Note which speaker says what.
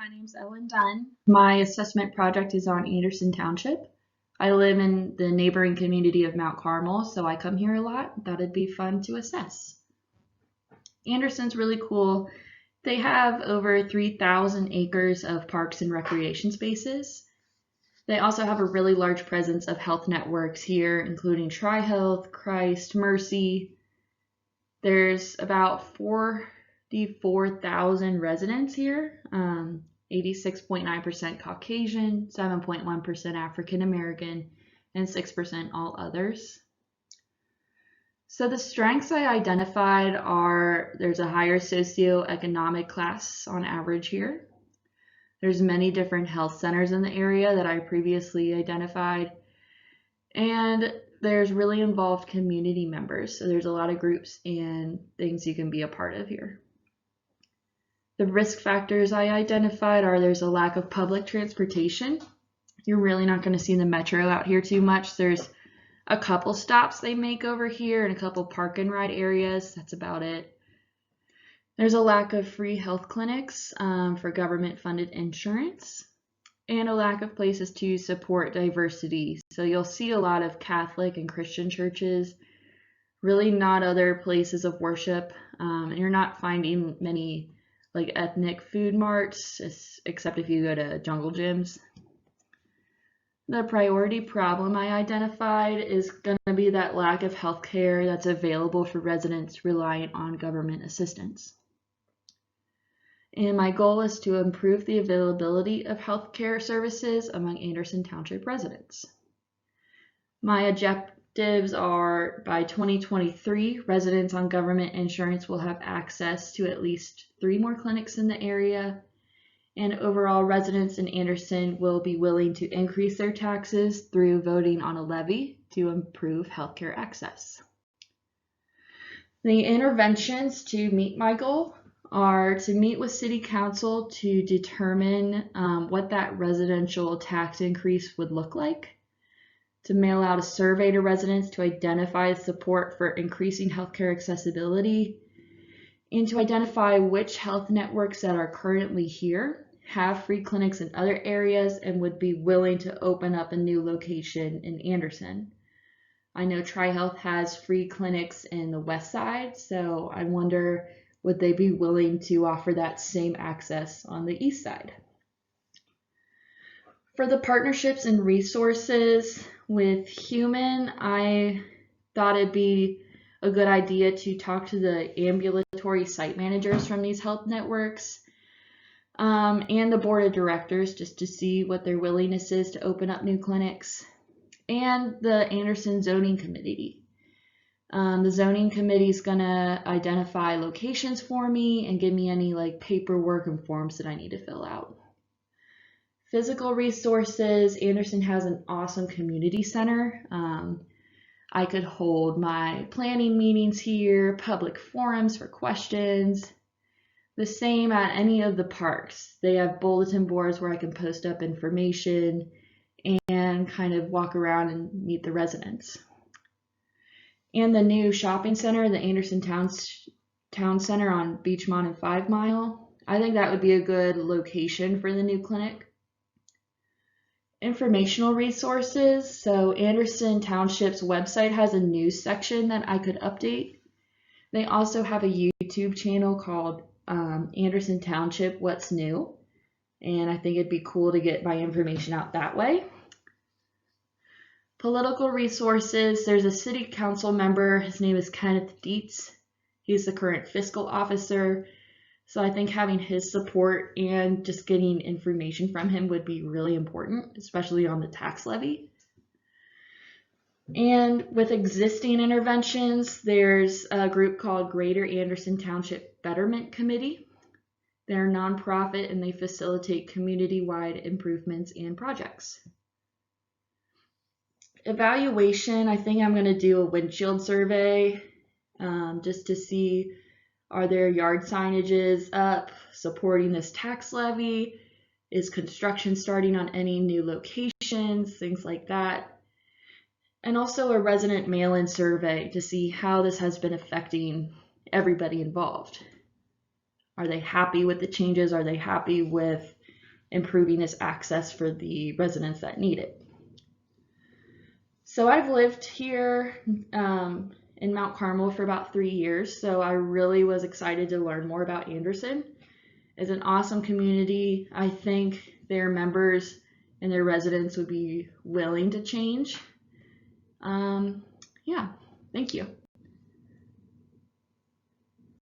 Speaker 1: My name's Ellen Dunn. My assessment project is on Anderson Township. I live in the neighboring community of Mount Carmel, so I come here a lot. Thought it'd be fun to assess. Anderson's really cool. They have over 3,000 acres of parks and recreation spaces. They also have a really large presence of health networks here, including TriHealth, Christ, Mercy. There's about 44,000 residents here, 86.9% Caucasian, 7.1% African American, and 6% all others. So the strengths I identified are there's a higher socioeconomic class on average here. There's many different health centers in the area that I previously identified. And there's really involved community members. So there's a lot of groups and things you can be a part of here. The risk factors I identified are there's a lack of public transportation. You're really not going to see the metro out here too much. There's a couple stops they make over here and a couple park and ride areas. That's about it. There's a lack of free health clinics for government funded insurance and a lack of places to support diversity. So you'll see a lot of Catholic and Christian churches, really not other places of worship. And you're not finding many like ethnic food marts, except if you go to jungle gyms. The priority problem I identified is going to be that lack of health care that's available for residents reliant on government assistance. And my goal is to improve the availability of health care services among Anderson Township residents. My objectives are by 2023, residents on government insurance will have access to at least 3 more clinics in the area. And overall, residents in Anderson will be willing to increase their taxes through voting on a levy to improve healthcare access. The interventions to meet my goal are to meet with City Council to determine what that residential tax increase would look like, to mail out a survey to residents to identify support for increasing healthcare accessibility, and to identify which health networks that are currently here have free clinics in other areas and would be willing to open up a new location in Anderson. I know TriHealth has free clinics in the west side, so I wonder would they be willing to offer that same access on the east side. For the partnerships and resources with Human, I thought it'd be a good idea to talk to the ambulatory site managers from these health networks and the board of directors just to see what their willingness is to open up new clinics, and the Anderson Zoning Committee. The Zoning Committee is going to identify locations for me and give me any paperwork and forms that I need to fill out. Physical resources, Anderson has an awesome community center. I could hold my planning meetings here, public forums for questions. The same at any of the parks. They have bulletin boards where I can post up information and kind of walk around and meet the residents. And the new shopping center, the Anderson Town Center on Beachmont and 5 Mile. I think that would be a good location for the new clinic. Informational resources. So Anderson Township's website has a news section that I could update. They also have a YouTube channel called Anderson Township What's New. And I think it'd be cool to get my information out that way. Political resources, there's a city council member, his name is Kenneth Dietz. He's the current fiscal officer. So I think having his support and just getting information from him would be really important, especially on the tax levy. And with existing interventions, there's a group called Greater Anderson Township Betterment Committee. They're a nonprofit and they facilitate community-wide improvements and projects. Evaluation, I think I'm going to do a windshield survey just to see, are there yard signages up supporting this tax levy? Is construction starting on any new locations? Things like that. And also a resident mail-in survey to see how this has been affecting everybody involved. Are they happy with the changes? Are they happy with improving this access for the residents that need it. So I've lived here in Mount Carmel for about 3 years, so I really was excited to learn more about Anderson. It's an awesome community. I think their members and their residents would be willing to change. Yeah, thank you.